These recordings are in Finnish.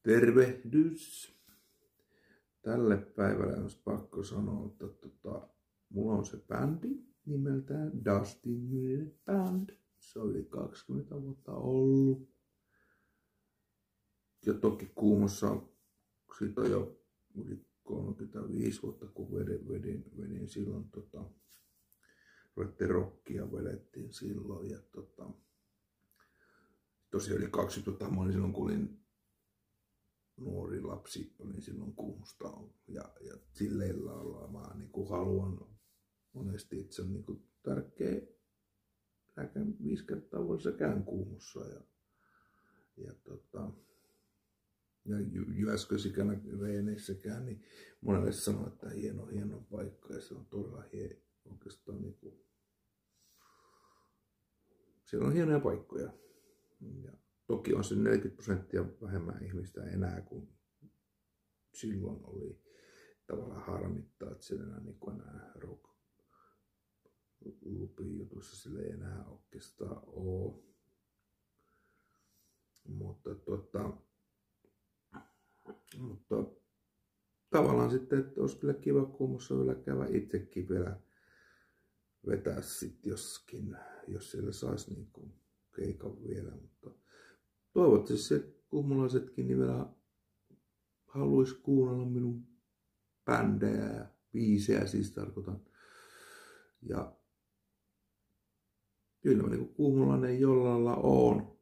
Tervehdys! Tälle päivälle on pakko sanoa, että mulla on se bändi nimeltään Dustin Unit Band. Se on yli 20 vuotta ollut. Ja toki Kuumossa siitä on jo yli 35 vuotta, kun vedin silloin rockia vedettiin silloin. Ja tosiaan yli 20 vuotta mä olin silloin, kun olin nuori lapsi, olin silloin Kuumosta. Ja silleen lailla mä niin haluan monesti, että se on niin tärkeä. 5 kertaa vuodessa käyn Kuumossa. Ja Jyväskyläsikänä Reeneissäkään, niin monelle sanoo, että hieno paikka ja se on todella oikeastaan niinku, siellä on hienoja paikkoja. Ja toki on se 40% vähemmän ihmistä enää kuin silloin oli. Tavallaan harmittaa, että siellä enää rock lupijutussa sille ei enää oikeastaan ole. Mutta tavallaan sitten, että olisi kyllä kiva Kuumossa vielä käydä itsekin vielä vetää sit joskin, jos siellä saisi niinku keikan vielä. Mutta toivottavasti se kuumolaisetkin niin vielä haluaisi kuunnella minun bändejä ja biisejä siis tarkoitan. Ja kyllä mä niinku kuumolainen jollain lailla oon.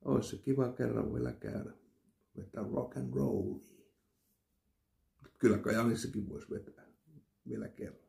Olisi se kiva kerran vielä käydä vetää rock and rollia. Kyllä Kajaanissakin voisi vetää vielä kerran.